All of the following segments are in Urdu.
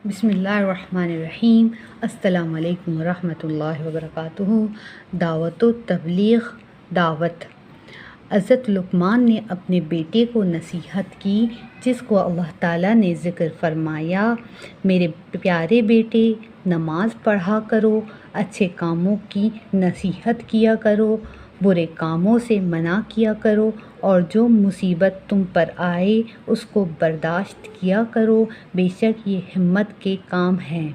بسم اللہ الرحمن الرحیم۔ السلام علیکم ورحمۃ اللہ وبرکاتہ۔ دعوت و تبلیغ دعوت۔ حضرت لقمان نے اپنے بیٹے کو نصیحت کی، جس کو اللہ تعالیٰ نے ذکر فرمایا، میرے پیارے بیٹے، نماز پڑھا کرو، اچھے کاموں کی نصیحت کیا کرو، برے کاموں سے منع کیا کرو، اور جو مصیبت تم پر آئے اس کو برداشت کیا کرو، بے شک یہ ہمت کے کام ہیں۔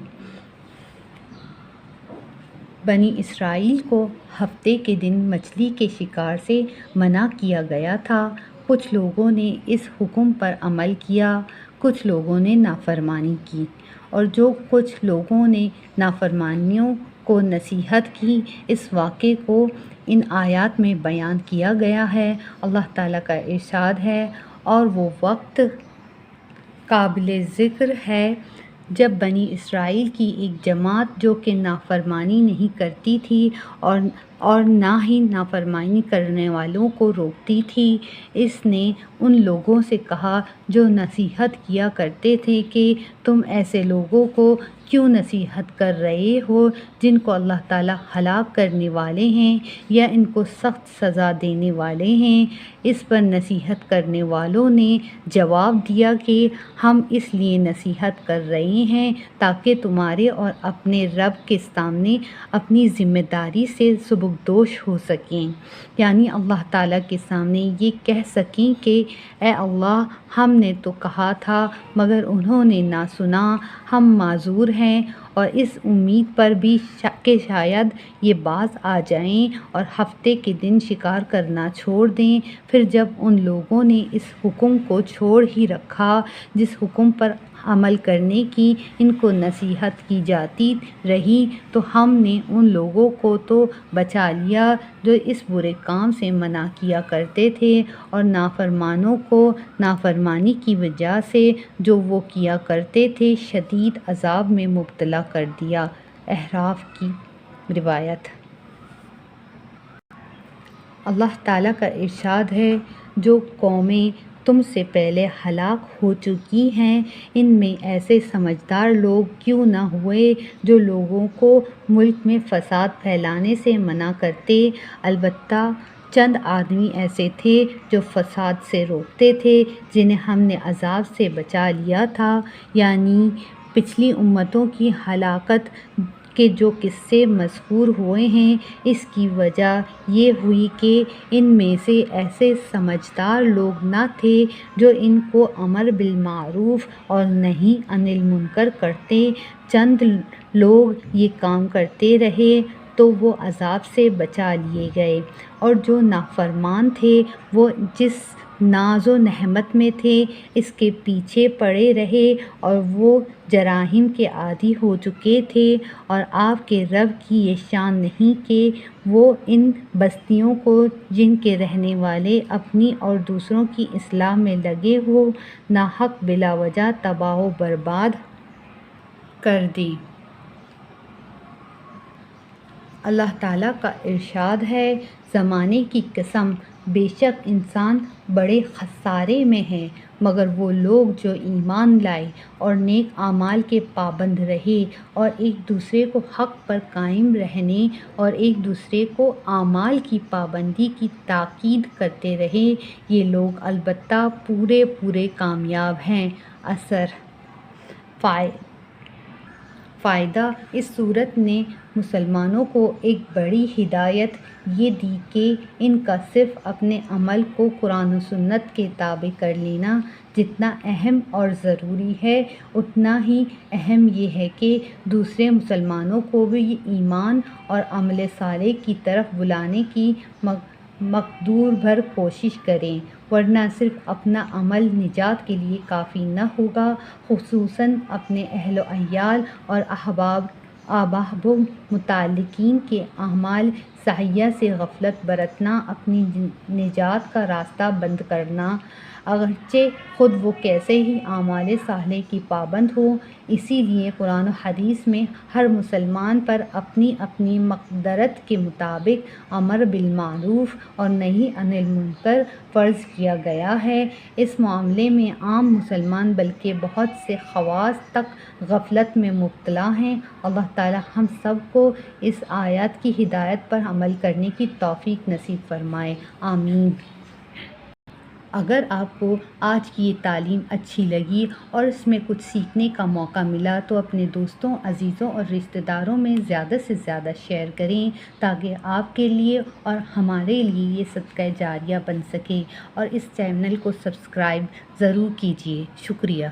بنی اسرائیل کو ہفتے کے دن مچھلی کے شکار سے منع کیا گیا تھا۔ کچھ لوگوں نے اس حکم پر عمل کیا، کچھ لوگوں نے نافرمانی کی، اور جو کچھ لوگوں نے نافرمانیوں کو نصیحت کی، اس واقعے کو ان آیات میں بیان کیا گیا ہے۔ اللہ تعالیٰ کا ارشاد ہے، اور وہ وقت قابل ذکر ہے جب بنی اسرائیل کی ایک جماعت جو کہ نافرمانی نہیں کرتی تھی اور نہ ہی نافرمانی کرنے والوں کو روکتی تھی، اس نے ان لوگوں سے کہا جو نصیحت کیا کرتے تھے کہ تم ایسے لوگوں کو کیوں نصیحت کر رہے ہو جن کو اللہ تعالیٰ ہلاک کرنے والے ہیں یا ان کو سخت سزا دینے والے ہیں۔ اس پر نصیحت کرنے والوں نے جواب دیا کہ ہم اس لیے نصیحت کر رہے ہیں تاکہ تمہارے اور اپنے رب کے سامنے اپنی ذمہ داری سے سبکدوش ہو سکیں، یعنی اللہ تعالیٰ کے سامنے یہ کہہ سکیں کہ اے اللہ، ہم نے تو کہا تھا مگر انہوں نے نہ سنا، ہم معذور ہیں، اور اس امید پر بھی کہ شاید یہ باز آ جائیں اور ہفتے کے دن شکار کرنا چھوڑ دیں۔ پھر جب ان لوگوں نے اس حکم کو چھوڑ ہی رکھا جس حکم پر عمل کرنے کی ان کو نصیحت کی جاتی رہی، تو ہم نے ان لوگوں کو تو بچا لیا جو اس برے کام سے منع کیا کرتے تھے، اور نافرمانوں کو نافرمانی کی وجہ سے جو وہ کیا کرتے تھے شدید عذاب میں مبتلا کر دیا۔ احراف کی روایت۔ اللہ تعالیٰ کا ارشاد ہے، جو قومیں تم سے پہلے ہلاک ہو چکی ہیں، ان میں ایسے سمجھدار لوگ کیوں نہ ہوئے جو لوگوں کو ملک میں فساد پھیلانے سے منع کرتے۔ البتہ چند آدمی ایسے تھے جو فساد سے روکتے تھے، جنہیں ہم نے عذاب سے بچا لیا تھا، یعنی پچھلی امتوں کی ہلاکت کے جو قصے مذکور ہوئے ہیں۔ اس کی وجہ یہ ہوئی کہ ان میں سے ایسے سمجھدار لوگ نہ تھے جو ان کو امر بالمعروف اور نہی عن المنکر کرتے۔ چند لوگ یہ کام کرتے رہے تو وہ عذاب سے بچا لیے گئے، اور جو نافرمان تھے وہ جس ناز و نعمت میں تھے اس کے پیچھے پڑے رہے، اور وہ جراحم کے عادی ہو چکے تھے۔ اور آپ کے رب کی یہ شان نہیں کہ وہ ان بستیوں کو جن کے رہنے والے اپنی اور دوسروں کی اصلاح میں لگے ہو، ناحق بلا وجہ تباہ و برباد کر دیں۔ اللہ تعالیٰ کا ارشاد ہے، زمانے کی قسم، بے شک انسان بڑے خسارے میں ہے، مگر وہ لوگ جو ایمان لائے اور نیک اعمال کے پابند رہے، اور ایک دوسرے کو حق پر قائم رہنے اور ایک دوسرے کو اعمال کی پابندی کی تاکید کرتے رہے، یہ لوگ البتہ پورے کامیاب ہیں۔ اثر فائدہ: اس صورت نے مسلمانوں کو ایک بڑی ہدایت یہ دی کہ ان کا صرف اپنے عمل کو قرآن و سنت کے تابع کر لینا جتنا اہم اور ضروری ہے، اتنا ہی اہم یہ ہے کہ دوسرے مسلمانوں کو بھی ایمان اور عمل صالح کی طرف بلانے کی مقدور بھر کوشش کریں، ورنہ صرف اپنا عمل نجات کے لیے کافی نہ ہوگا۔ خصوصاً اپنے اہل و عیال اور احباب و متعلقین کے اعمال صالحہ سے غفلت برتنا، اپنی نجات کا راستہ بند کرنا، اگرچہ خود وہ کیسے ہی اعمال صالح کی پابند ہوں۔ اسی لیے قرآن و حدیث میں ہر مسلمان پر اپنی اپنی مقدرت کے مطابق امر بالمعروف اور نہی عن المنکر فرض کیا گیا ہے۔ اس معاملے میں عام مسلمان بلکہ بہت سے خواص تک غفلت میں مبتلا ہیں۔ اللہ تعالی ہم سب کو اس آیات کی ہدایت پر عمل کرنے کی توفیق نصیب فرمائے، آمین۔ اگر آپ کو آج کی یہ تعلیم اچھی لگی اور اس میں کچھ سیکھنے کا موقع ملا تو اپنے دوستوں، عزیزوں اور رشتہ داروں میں زیادہ سے زیادہ شیئر کریں تاکہ آپ کے لیے اور ہمارے لیے یہ صدقہ جاریہ بن سکے، اور اس چینل کو سبسکرائب ضرور کیجیے۔ شکریہ۔